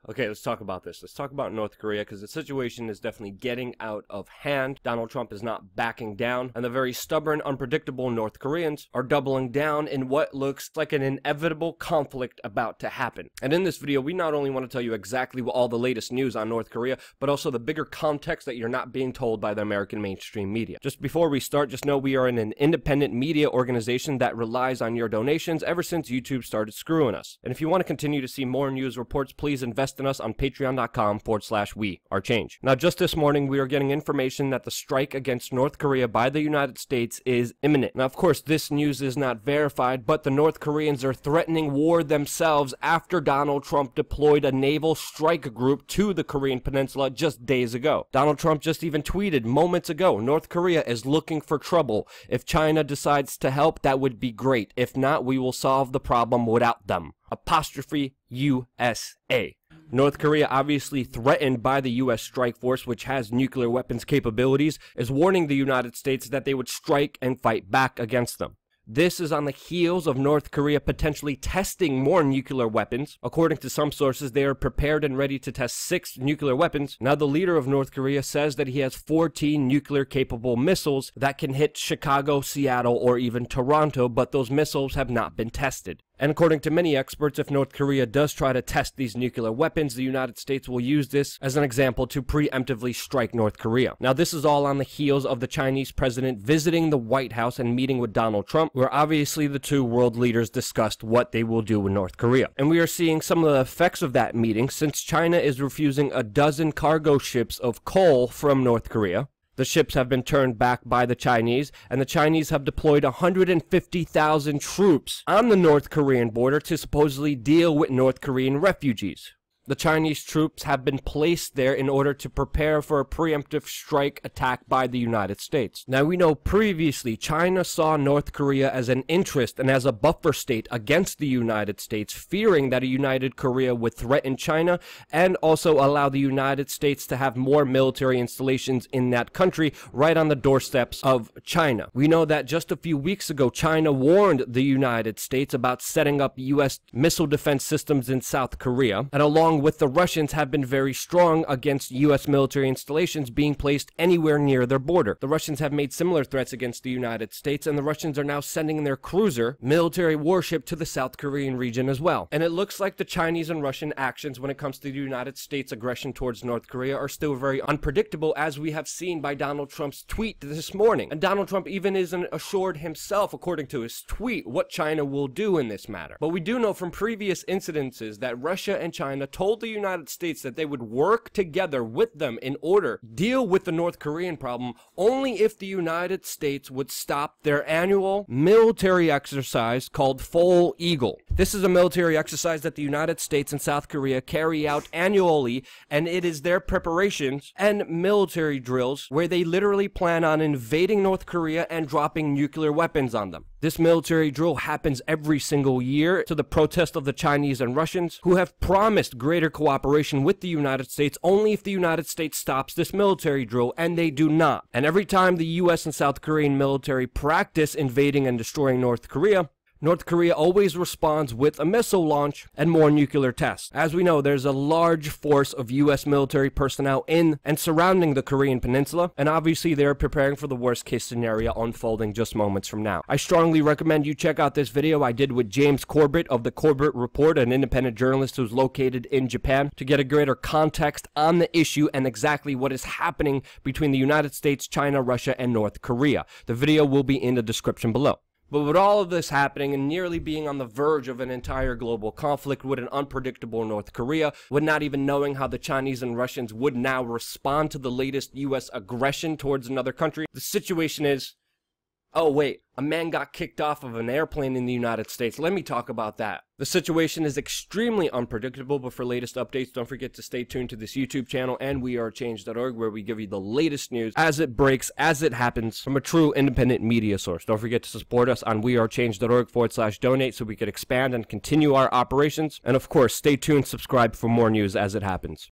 Okay, let's talk about this. Let's talk about North Korea, because the situation is definitely getting out of hand. Donald Trump is not backing down, and the very stubborn, unpredictable North Koreans are doubling down in what looks like an inevitable conflict about to happen. And in this video, we not only want to tell you exactly all the latest news on North Korea, but also the bigger context that you're not being told by the American mainstream media. Just before we start, just know we are in an independent media organization that relies on your donations ever since YouTube started screwing us. And if you want to continue to see more news reports, please invest in us on patreon.com/WeAreChange. Now, just this morning, we are getting information that the strike against North Korea by the United States is imminent. Now, of course, this news is not verified, but the North Koreans are threatening war themselves after Donald Trump deployed a naval strike group to the Korean Peninsula just days ago. Donald Trump just even tweeted moments ago, North Korea is looking for trouble. If China decides to help, that would be great. If not, we will solve the problem without them. Apostrophe USA. North Korea, obviously threatened by the U.S. strike force, which has nuclear weapons capabilities, is warning the United States that they would strike and fight back against them. This is on the heels of North Korea potentially testing more nuclear weapons. According to some sources, they are prepared and ready to test 6 nuclear weapons. Now, the leader of North Korea says that he has 14 nuclear-capable missiles that can hit Chicago, Seattle, or even Toronto, but those missiles have not been tested. And according to many experts, if North Korea does try to test these nuclear weapons, the United States will use this as an example to preemptively strike North Korea. Now, this is all on the heels of the Chinese president visiting the White House and meeting with Donald Trump, where obviously the two world leaders discussed what they will do with North Korea. And we are seeing some of the effects of that meeting, since China is refusing a dozen cargo ships of coal from North Korea. The ships have been turned back by the Chinese, and the Chinese have deployed 150,000 troops on the North Korean border to supposedly deal with North Korean refugees. The Chinese troops have been placed there in order to prepare for a preemptive strike attack by the United States. Now, we know previously China saw North Korea as an interest and as a buffer state against the United States, fearing that a united Korea would threaten China and also allow the United States to have more military installations in that country right on the doorsteps of China. We know that just a few weeks ago, China warned the United States about setting up U.S. missile defense systems in South Korea, and along with the Russians have been very strong against U.S. military installations being placed anywhere near their border. The Russians have made similar threats against the United States, and the Russians are now sending their cruiser military warship to the South Korean region as well. And it looks like the Chinese and Russian actions when it comes to the United States' aggression towards North Korea are still very unpredictable, as we have seen by Donald Trump's tweet this morning. And Donald Trump even isn't assured himself, according to his tweet, what China will do in this matter. But we do know from previous incidences that Russia and China told the United States that they would work together with them in order to deal with the North Korean problem only if the United States would stop their annual military exercise called Full Eagle. This is a military exercise that the United States and South Korea carry out annually, and it is their preparations and military drills where they literally plan on invading North Korea and dropping nuclear weapons on them. This military drill happens every single year to the protest of the Chinese and Russians, who have promised greater cooperation with the United States only if the United States stops this military drill, and they do not. And every time the U.S. and South Korean military practice invading and destroying North Korea, North Korea always responds with a missile launch and more nuclear tests. As we know, there's a large force of U.S. military personnel in and surrounding the Korean Peninsula, and obviously they're preparing for the worst case scenario unfolding just moments from now. I strongly recommend you check out this video I did with James Corbett of the Corbett Report, an independent journalist who's located in Japan, to get a greater context on the issue and exactly what is happening between the United States, China, Russia, and North Korea. The video will be in the description below. But with all of this happening and nearly being on the verge of an entire global conflict with an unpredictable North Korea, with not even knowing how the Chinese and Russians would now respond to the latest U.S. aggression towards another country, the situation is, oh wait, a man got kicked off of an airplane in the United States. Let me talk about that. The situation is extremely unpredictable, but for latest updates, don't forget to stay tuned to this YouTube channel and WeAreChange.org, where we give you the latest news as it breaks, as it happens, from a true independent media source. Don't forget to support us on WeAreChange.org/donate so we can expand and continue our operations. And of course, stay tuned, subscribe for more news as it happens.